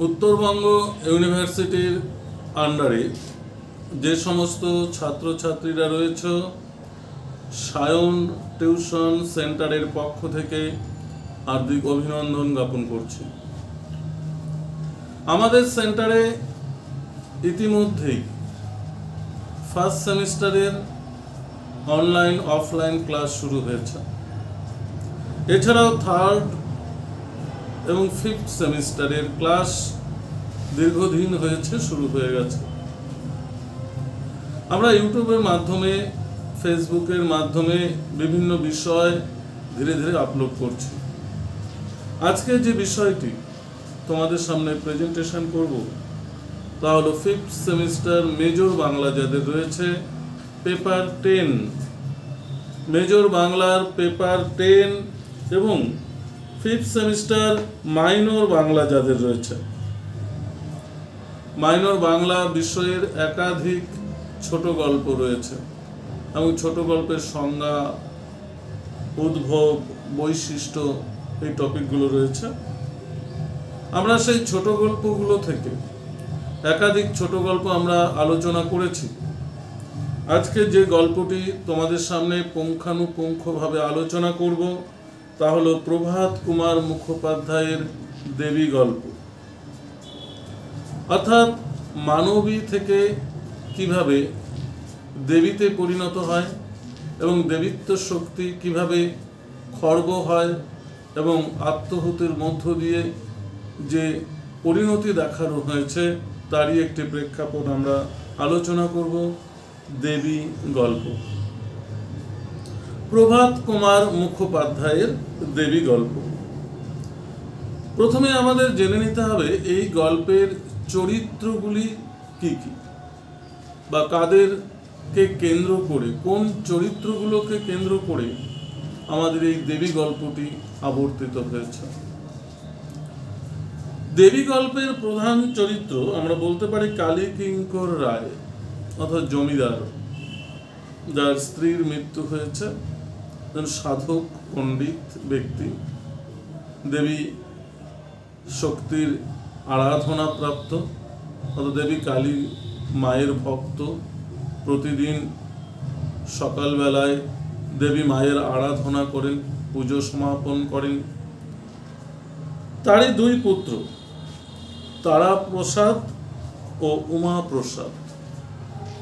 উত্তরবঙ্গ ইউনিভার্সিটির আন্ডারে যে সমস্ত ছাত্রছাত্রীরা রয়েছে সায়ন টিউশন সেন্টারের পক্ষ থেকে হার্দিক অভিনন্দন জ্ঞাপন করছি। আমাদের সেন্টারে ইতিমধ্যেই ফার্স্ট সেমিস্টারের অনলাইন অফলাইন ক্লাস শুরু হয়েছে। এছাড়াও থার্ড এবং ফিফথ সেমিস্টারের ক্লাস দীর্ঘদিন হয়েছে, শুরু হয়ে গেছে। আমরা ইউটিউবের মাধ্যমে, ফেসবুকের মাধ্যমে বিভিন্ন বিষয় ধীরে ধীরে আপলোড করছি। আজকে যে বিষয়টি তোমাদের সামনে প্রেজেন্টেশন করব তা হলো ফিফথ সেমিস্টার মেজর বাংলা যাদের রয়েছে পেপার 10, মেজর বাংলার পেপার 10 এবং ফিফথ সেমিস্টার মাইনর বাংলা যাদের রয়েছে। মাইনর বাংলা বিষয়ের একাধিক ছোট গল্প রয়েছে এবং ছোট গল্পের সংজ্ঞা, উদ্ভব, বৈশিষ্ট্য এই টপিকগুলো রয়েছে। আমরা সেই ছোট গল্পগুলো থেকে একাধিক ছোট গল্প আমরা আলোচনা করেছি। আজকে যে গল্পটি তোমাদের সামনে পুঙ্খানুপুঙ্খভাবে আলোচনা করব তা হলো প্রভাত কুমার মুখোপাধ্যায়ের দেবী গল্প। অর্থাৎ মানবী থেকে কিভাবে দেবীতে পরিণত হয় এবং দেবীত্ব শক্তি কিভাবে খর্ব হয় এবং আত্মহুতির মধ্য দিয়ে যে পরিণতি দেখানো হয়েছে তারই একটি প্রেক্ষাপট আমরা আলোচনা করব। দেবী গল্প, প্রভাত কুমার মুখোপাধ্যায়ের দেবী গল্প। প্রথমে আমাদের জেনে নিতে হবে এই গল্পের চরিত্রগুলি কি কি বা কাদেরকে কেন্দ্র করে, কোন চরিত্রগুলোকে কেন্দ্র করে আমাদের এই দেবী গল্পটি আবর্তিত হয়েছে। দেবী গল্পের প্রধান চরিত্র আমরা বলতে পারি কালী কিঙ্কর রায় অর্থাৎ জমিদার, যার স্ত্রীর মৃত্যু হয়েছে, সাধক পণ্ডিত ব্যক্তি, দেবী শক্তির আরাধনা প্রাপ্ত, অর্থাৎ দেবী কালী মায়ের ভক্ত, প্রতিদিন সকালবেলায় দেবী মায়ের আরাধনা করেন, পুজো সমাপন করেন। তারই দুই পুত্র, তারাপ্রসাদ ও উমাপ্রসাদ।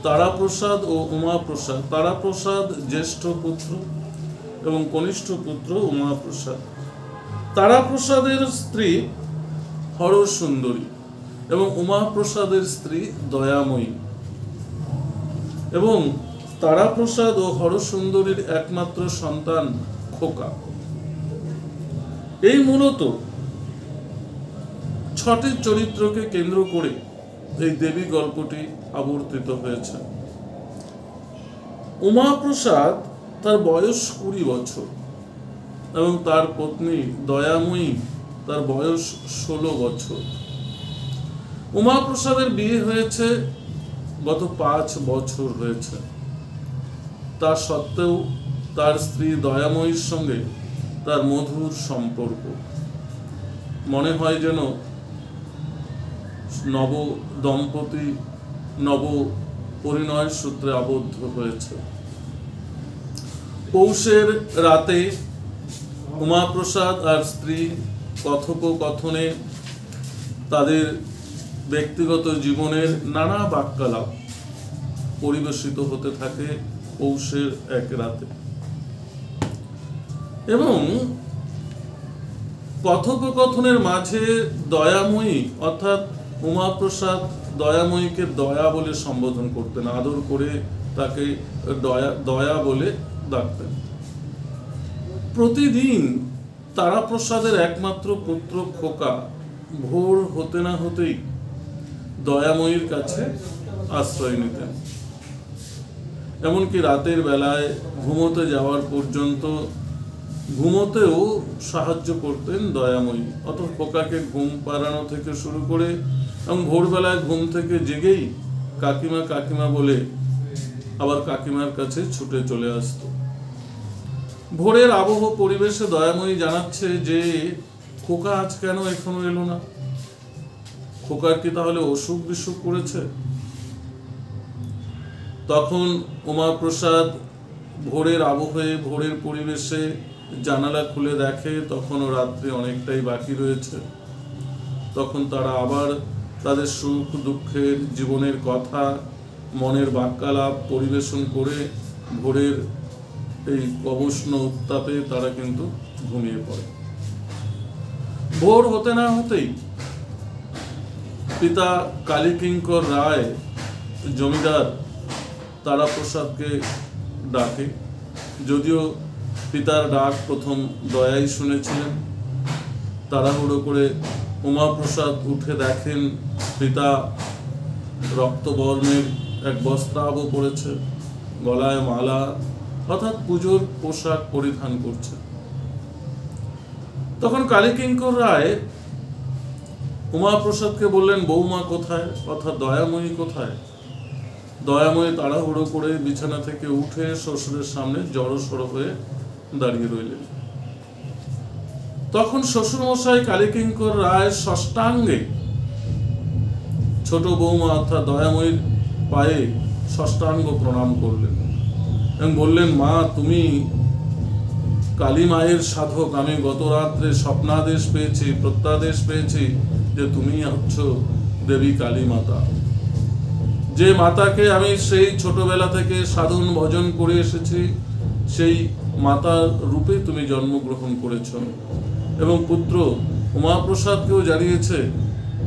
তারাপ্রসাদ ও উমাপ্রসাদ, তারাপ্রসাদ জ্যেষ্ঠ পুত্র এবং কনিষ্ঠ পুত্র উমাপ্রসাদ। তারাপ্রসাদের স্ত্রী হরসুন্দরী এবং উমাপ্রসাদের স্ত্রী দয়াময়ী, এবং তারাপ্রসাদ ও হরসুন্দরীর একমাত্র সন্তান খোকা। এই মূলত 6টি চরিত্রকে কেন্দ্র করে এই দেবী গল্পটি আবর্তিত হয়েছে। উমাপ্রসাদ তার বয়স 20 বছর এবং তার পত্নী দয়াময়ী তার বয়স 16 বছর। উমাপ্রসাদের বিয়ে হয়েছে গত 5 বছর হয়েছে। তা সত্ত্বেও তার স্ত্রী দয়াময়ীর সঙ্গে তার মধুর সম্পর্ক। মনে হয় যেন নব দম্পতি নব পরিণয় সূত্রে আবদ্ধ হয়েছে। পৌষের রাতে উমাপ্রসাদ আর স্ত্রী কথোপকথনে তাদের ব্যক্তিগত জীবনের নানা বাক্যালাপ পরিবেশিত হতে থাকে পৌষের এক রাতে, এবং কথোপকথনের মাঝে দয়াময়ী অর্থাৎ উমাপ্রসাদ দয়াময়ীকে দয়া বলে সম্বোধন করতেন, আদর করে তাকে দয়া বলে ডাকতেন। প্রতিদিন তারাপ্রসাদের একমাত্র পুত্র খোকা ভোর হতে না হতেই দয়াময়ীর কাছে আশ্রয় নিতেন। এমনকি রাতের বেলায় ঘুমোতে যাওয়ার পর্যন্ত ঘুমোতেও সাহায্য করতেন দয়াময়ী। অত খোকাকে ঘুম পাড়ানো থেকে শুরু করে এবং ভোরবেলায় ঘুম থেকে জেগেই কাকিমা কাকিমা বলে আবার কাকিমার কাছে ছুটে চলে আসতো। ভোরের আবহ পরিবেশে দয়াময়ী জানাচ্ছে যে খোকা আজ কেন এখনো এলো না। খোকার কি তাহলে অসুখ বিসুখ করেছে? তখন উমাপ্রসাদ ভোরের আবহে, ভোরের পরিবেশে জানালা খুলে দেখে তখনও রাত্রি অনেকটাই বাকি রয়েছে। তখন তারা আবার তাদের সুখ দুঃখের জীবনের কথা, মনের বাক্যালাপ পরিবেশন করে ভোরের এই অবসন্ন উত্তাপে তারা কিন্তু ঘুমিয়ে পড়ে। ভোর হতে না হতেই পিতা কালীকিঙ্কর রায় জমিদার তারাপ্রসাদকে ডাকে। যদিও পিতার ডাক প্রথম দয়াই শুনেছিলেন। তাড়াহুড়ো করে উমাপ্রসাদ উঠে দেখেন পিতা রক্তবর্ণের এক বস্ত্রাব পরেছে, গলায় মালা, অর্থাৎ পুজোর পোশাক পরিধান করছে। তখন কালীকিঙ্কর রায় উমাপ্রসাদকে বললেন, বৌমা কোথায়, অর্থাৎ দয়াময়ী কোথায়? দয়াময়ী তাড়াহুড়ো করে বিছানা থেকে উঠে শ্বশুরের সামনে জড়সড় হয়ে দাঁড়িয়ে রইলেন। তখন শ্বশুরমশাই কালীকিঙ্কর রায় ষষ্ঠাঙ্গে ছোট বৌমা অর্থাৎ দয়াময়ীর পায়ে ষষ্ঠাঙ্গ প্রণাম করলেন এবং বললেন, মা তুমি কালী মায়ের সাধক। আমি গত রাত্রে স্বপ্নাদেশ পেয়েছি, প্রত্যাদেশ পেয়েছি যে তুমি হচ্ছ দেবী কালী মাতা। যে মাতাকে আমি সেই ছোটবেলা থেকে সাধন ভজন করে এসেছি, সেই মাতার রূপে তুমি জন্মগ্রহণ করেছ। এবং পুত্র উমাপ্রসাদকেও জানিয়েছে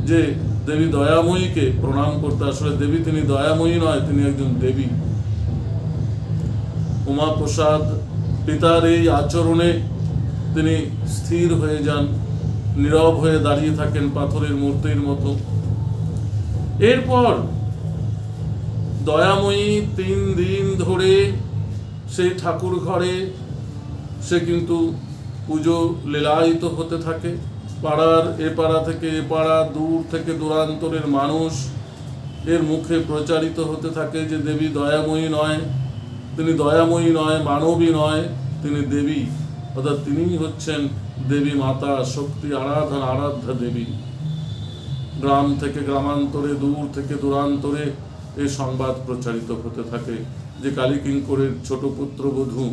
যে দেবী দয়াময়ীকে প্রণাম করতে। আসলে দেবী তিনি দয়াময়ী নয়, তিনি একজন দেবী। উমাপ্রসাদ পিতার এই আচরণে তিনি স্থির হয়ে যান, নীরব হয়ে দাঁড়িয়ে থাকেন পাথরের মূর্তির মতো। এরপর দয়াময়ী 3 দিন ধরে সেই ঠাকুর ঘরে সে কিন্তু পুজো লীলায়িত হতে থাকে। পাড়ার এ পাড়া থেকে এ পাড়া, দূর থেকে দূরান্তরের মানুষ এর মুখে প্রচারিত হতে থাকে যে দেবী দয়াময়ী নয়, তিনি দয়াময়ী নয়, মানবী নয়, তিনি দেবী, অর্থাৎ তিনিই হচ্ছেন দেবী মাতা, শক্তি আরাধ্যা দেবী। গ্রাম থেকে গ্রামান্তরে, দূর থেকে দূরান্তরে এই সংবাদ প্রচারিত হতে থাকে যে কালীকিঙ্করের ছোট পুত্রবধূ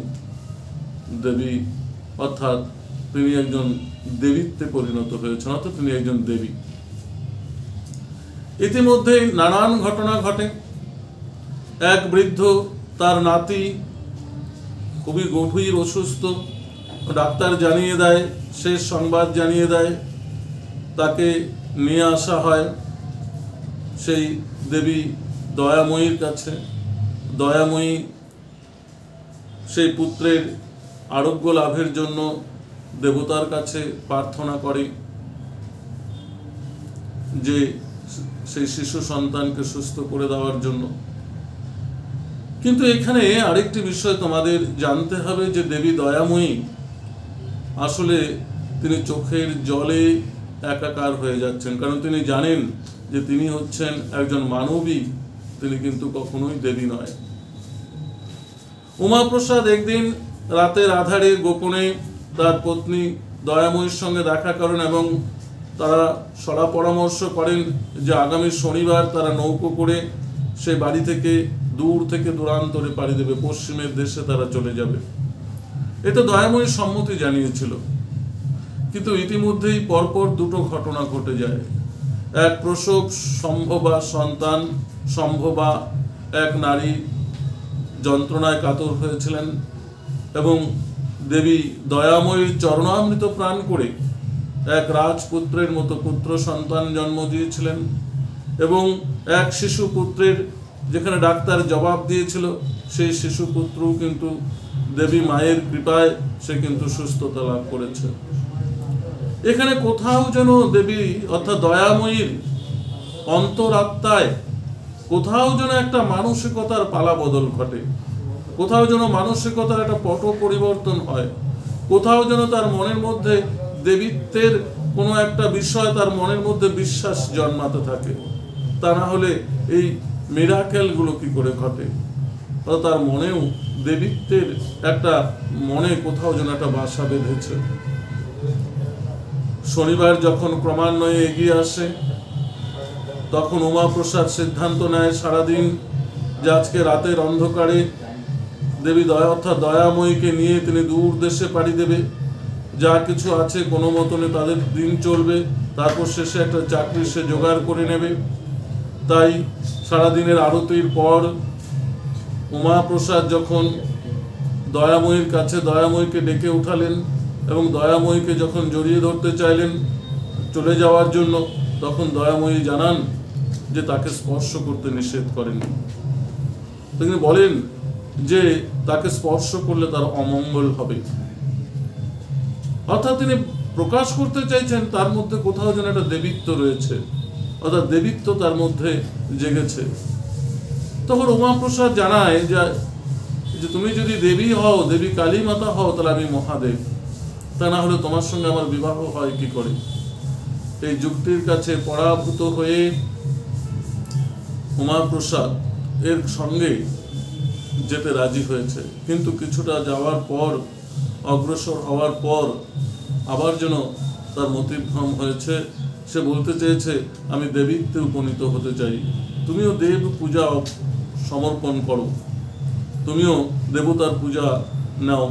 দেবী, অর্থাৎ তিনি একজন দেবীত্বে পরিণত হয়েছেন, অর্থাৎ তিনি একজন দেবী। ইতিমধ্যে নানান ঘটনা ঘটে। এক বৃদ্ধ, তার নাতি খুবই গভীর অসুস্থ, ডাক্তার জানিয়ে দেয়, শেষ সংবাদ জানিয়ে দেয়, তাকে নিয়ে আসা হয় সেই দেবী দয়াময়ীর কাছে। দয়াময়ী সেই পুত্রের আরোগ্য লাভের জন্য দেবতার কাছে প্রার্থনা করে যে সেই শিশু সন্তানকে সুস্থ করে দেওয়ার জন্য। কিন্তু এখানে আরেকটি বিষয় তোমাদের জানতে হবে যে দেবী দয়াময়ী আসলে তিনি চোখের জলে একাকার হয়ে যাচ্ছেন, কারণ তিনি জানেন যে তিনি হচ্ছেন একজন মানবী, তিনি কিন্তু কখনোই দেবী নয়। উমাপ্রসাদ একদিন রাতের আধারে গোপনে তার পত্নী দয়াময়ীর সঙ্গে দেখা করেন এবং তারা সলা পরামর্শ করেন যে আগামী শনিবার তারা নৌকো করে সে বাড়ি থেকে দূর থেকে দূরান্তরে পাড়ি দেবে, পশ্চিমের দেশে তারা চলে যাবে। এটা দয়াময়ী সম্মতি জানিয়েছিল। কিন্তু ইতিমধ্যেই পরপর দুটো ঘটনা ঘটে যায়। এক প্রসব সম্ভবা সন্তান, সম্ভবা এক নারী যন্ত্রণায় কাতর হয়েছিলেন এবং দেবী দয়াময়ীর চরণামৃত প্রাণ করে এক রাজপুত্রের মতো পুত্র সন্তান জন্ম দিয়েছিলেন এবং এক শিশু পুত্রের, যেখানে ডাক্তার জবাব দিয়েছিল, সেই শিশু পুত্রও কিন্তু দেবী মায়ের কৃপায় সে কিন্তু সুস্থতা লাভ করেছে। এখানে কোথাও যেন দেবী অর্থাৎ দয়াময়ীর অন্তরাত্মায় কোথাও যেন একটা মানসিকতার পালা বদল ঘটে, কোথাও যেন মানসিকতার একটা পট পরিবর্তন হয়, কোথাও যেন তার মনের মধ্যে দেবীত্বের কোনো একটা বিষয় তার মনের মধ্যে বিশ্বাস জন্মাতে থাকে। তা না হলে এই মিরাকেলগুলো কি করে ঘটে? তার মনেও দেবীত্বের একটা মনে কোথাও যেন একটা বাসা বেঁধেছে। শনিবার যখন ক্রমান্বয়ে এগিয়ে আসে, তখন উমাপ্রসাদ সিদ্ধান্ত নেয় সারাদিন যে আজকে রাতের অন্ধকারে দেবী দয়া অর্থাৎ দয়াময়ীকে নিয়ে তিনি দূর দেশে পাড়ি দেবে, যা কিছু আছে কোনো মতনে তাদের দিন চলবে, তারপর শেষে একটা চাকরি সে জোগাড় করে নেবে। তাই সারাদিনের আরতির পর উমাপ্রসাদ যখন দয়াময়ীর কাছে দয়াময়ীকে ডেকে উঠালেন এবং দয়াময়ীকে যখন জড়িয়ে ধরতে চাইলেন চলে যাওয়ার জন্য, তখন দয়াময়ী জানান যে তাকে স্পর্শ করতে নিষেধ করেন। তিনি বলেন যে তাকে স্পর্শ করলে তার অমঙ্গল হবে। অর্থাৎ তিনি প্রকাশ করতে চাইছেন তার মধ্যে কোথাও যেন একটা দেবীত্ব রয়েছে, অর্থাৎ দেবীত্ব তার মধ্যে জেগেছে। তখন উমাপ্রসাদ জানায় যে তুমি যদি দেবী হও, দেবী কালী মাতা হও, তাহলে আমি মহাদেব, তা না হলে তোমার সঙ্গে আমার বিবাহ হয় কি করে। এই যুক্তির কাছে পরাভূত হয়ে উমাপ্রসাদ এর সঙ্গে যেতে রাজি হয়েছে, কিন্তু কিছুটা যাওয়ার পর অগ্রসর হওয়ার পর আবার যেন তার মতিভ্রম হয়েছে। সে বলতে চেয়েছে আমি দেবীত্বে উপনীত হতে চাই, তুমিও দেব পূজা সমর্পণ করো, তুমিও দেবতার পূজা নাও।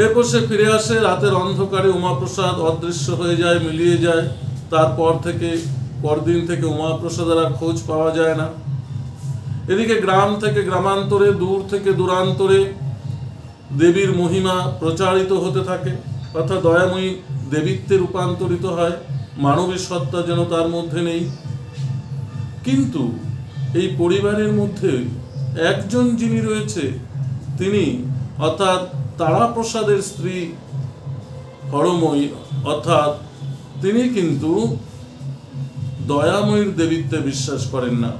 এরপর সে ফিরে আসে। রাতের অন্ধকারে উমাপ্রসাদ অদৃশ্য হয়ে যায়, মিলিয়ে যায়। তারপর থেকে পরদিন থেকে উমাপ্রসাদের আর খোঁজ পাওয়া যায় না। এদিকে গ্রাম থেকে গ্রামান্তরে, দূর থেকে দূরান্তরে দেবীর মহিমা প্রচারিত হতে থাকে, অর্থাৎ দয়াময়ী দেবীত্বে রূপান্তরিত হয়, মানবী সত্তা যেন তার মধ্যে নেই। কিন্তু এই পরিবারের মধ্যে একজন যিনি রয়েছে, তিনি অর্থাৎ তারাপ্রসাদের স্ত্রী হরময়ী, অর্থাৎ তিনি কিন্তু দয়াময়ীর দেবীত্বে বিশ্বাস করেন না,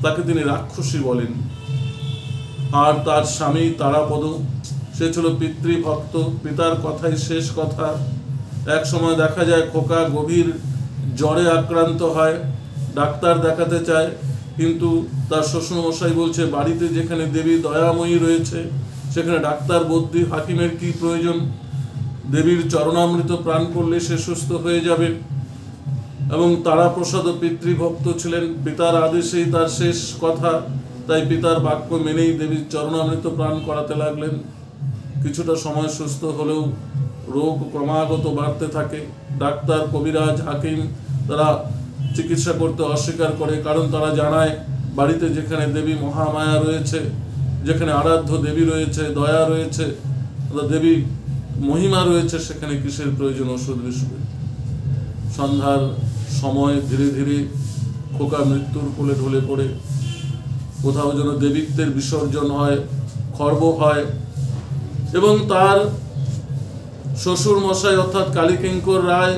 তাকে তিনি রাক্ষসী বলেন। আর তার স্বামী তারাপদ, সে ছিল পিতৃভক্ত, পিতার কথাই শেষ কথা। এক সময় দেখা যায় খোকা গভীর জ্বরে আক্রান্ত হয়, ডাক্তার দেখাতে চায়, কিন্তু তার শ্বশুরমশাই বলছে বাড়িতে যেখানে দেবী দয়াময়ী রয়েছে সেখানে ডাক্তার বদ্যি হাকিমের কি প্রয়োজন, দেবীর চরণামৃত প্রাণ করলে সে সুস্থ হয়ে যাবে। এবং তারাপ্রসাদ পিতৃভক্ত ছিলেন, পিতার আদেশেই তার শেষ কথা, তাই পিতার বাক্য মেনেই দেবীর চরণামৃত প্রাণ করাতে লাগলেন। কিছুটা সময় সুস্থ হলেও রোগ ক্রমাগত বাড়তে থাকে। ডাক্তার, কবিরাজ, হাকিম তারা চিকিৎসা করতে অস্বীকার করে, কারণ তারা জানায় বাড়িতে যেখানে দেবী মহামায়া রয়েছে, যেখানে আরাধ্য দেবী রয়েছে, দয়া রয়েছে, দেবী মহিমা রয়েছে, সেখানে কিসের প্রয়োজন ওষুধ বিষুধের। সন্ধ্যার সময় ধীরে ধীরে খোকা মৃত্যুর কোলে ঢলে পড়ে। কোথাও যেন দেবীত্বের বিসর্জন হয়, খর্ব হয়, এবং তার শ্বশুর মশাই অর্থাৎ কালীকিঙ্কর রায়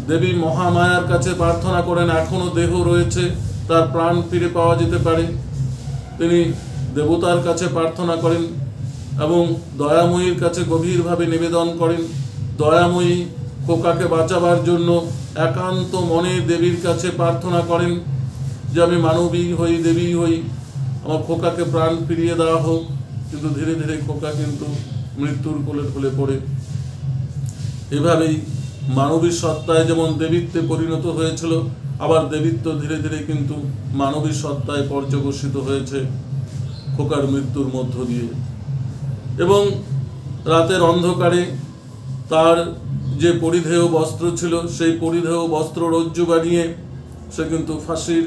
দেবী মহামায়ার কাছে প্রার্থনা করেন এখনো দেহ রয়েছে, তার প্রাণ ফিরে পাওয়া যেতে পারে। তিনি দেবতার কাছে প্রার্থনা করেন এবং দয়াময়ীর কাছে গভীরভাবে নিবেদন করেন। দয়াময়ী খোকাকে বাঁচাবার জন্য একান্ত মনে দেবীর কাছে প্রার্থনা করেন যে আমি মানবী হই, দেবী হই, আমার খোকাকে প্রাণ ফিরিয়ে দেওয়া হোক। কিন্তু ধীরে ধীরে খোকা কিন্তু মৃত্যুর কোলে ঢলে পড়ে। এভাবেই মানবী সত্তায় যেমন দেবীত্বে পরিণত হয়েছিল, আবার দেবীত্ব ধীরে ধীরে কিন্তু মানবী সত্তায় পর্যবসিত হয়েছে খোকার মৃত্যুর মধ্য দিয়ে। এবং রাতের অন্ধকারে তার যে পরিধেয় বস্ত্র ছিল, সেই পরিধেয় বস্ত্র রজ্জু বানিয়ে সে কিন্তু ফাঁসির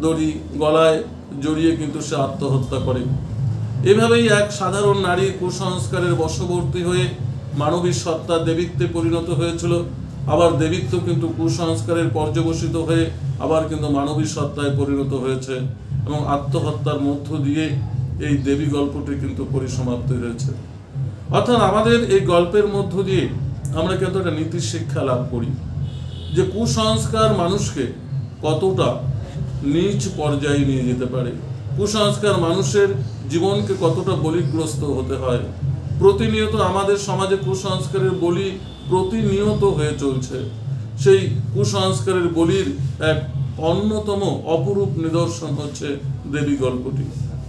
দড়ি গলায় জড়িয়ে কিন্তু সে আত্মহত্যা করে। এভাবেই এক সাধারণ নারী কুসংস্কারের বশবর্তী হয়ে মানবী সত্তা দেবীত্বে পরিণত হয়েছিল, আবার দেবীত্ব কিন্তু কুসংস্কারের পর্যবসিত হয়ে আবার কিন্তু মানবী সত্তায় পরিণত হয়েছে, এবং আত্মহত্যার মধ্য দিয়ে এই দেবী গল্পটি কিন্তু পরিসমাপ্তি হয়েছে। অর্থাৎ আমাদের এই গল্পের মধ্য দিয়ে আমরা কিন্তু একটা নীতি শিক্ষা লাভ করি যে কুসংস্কার মানুষকে কতটা নীচ পর্যায়ে নিয়ে যেতে পারে, কুসংস্কার মানুষের জীবনকে কতটা বলিগ্রস্ত হতে হয়। প্রতিনিয়ত আমাদের সমাজে কুসংস্কারের বলি প্রতিনিয়ত হয়ে চলছে। সেই কুসংস্কারের বলির এক অন্যতম অপরূপ নিদর্শন হচ্ছে দেবী গল্পটি।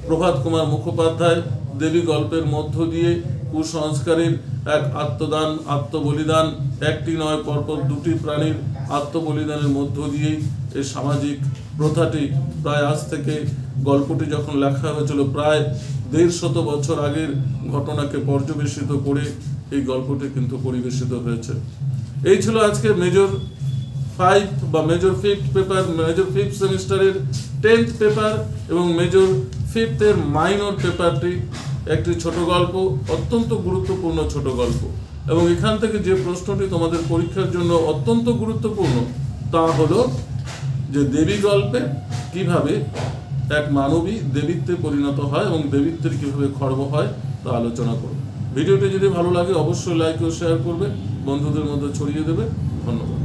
প্রভাত কুমার মুখোপাধ্যায় দেবী গল্পের মধ্য দিয়ে কুসংস্কারের এক আত্মদান, আত্মবলিদান, একটি নয় পরপর দুটি প্রাণীর আত্মবলিদানের মধ্য দিয়েই এই সামাজিক প্রথাটি প্রায় আজ থেকে, গল্পটি যখন লেখা হয়েছিল প্রায় 150 বছর আগের ঘটনাকে পর্যবেসিত করে এই গল্পটি কিন্তু পরিবেশিত হয়েছে। এই ছিল আজকে মেজর 5 বা major 5th paper, major 5th সেমিস্টারের 10th পেপার এবং মেজর 5th এর মাইনর পেপারটি। একটি ছোট গল্প, অত্যন্ত গুরুত্বপূর্ণ ছোট গল্প, এবং এখান থেকে যে প্রশ্নটি তোমাদের পরীক্ষার জন্য অত্যন্ত গুরুত্বপূর্ণ তা হলো যে দেবী গল্পে কিভাবে এক মানবী দেবীত্বে পরিণত হয় এবং দেবীত্বের কিভাবে খর্ব হয় তা আলোচনা করব। ভিডিওটি যদি ভালো লাগে অবশ্যই লাইক ও শেয়ার করবে, বন্ধুদের মধ্যে ছড়িয়ে দেবে। ধন্যবাদ।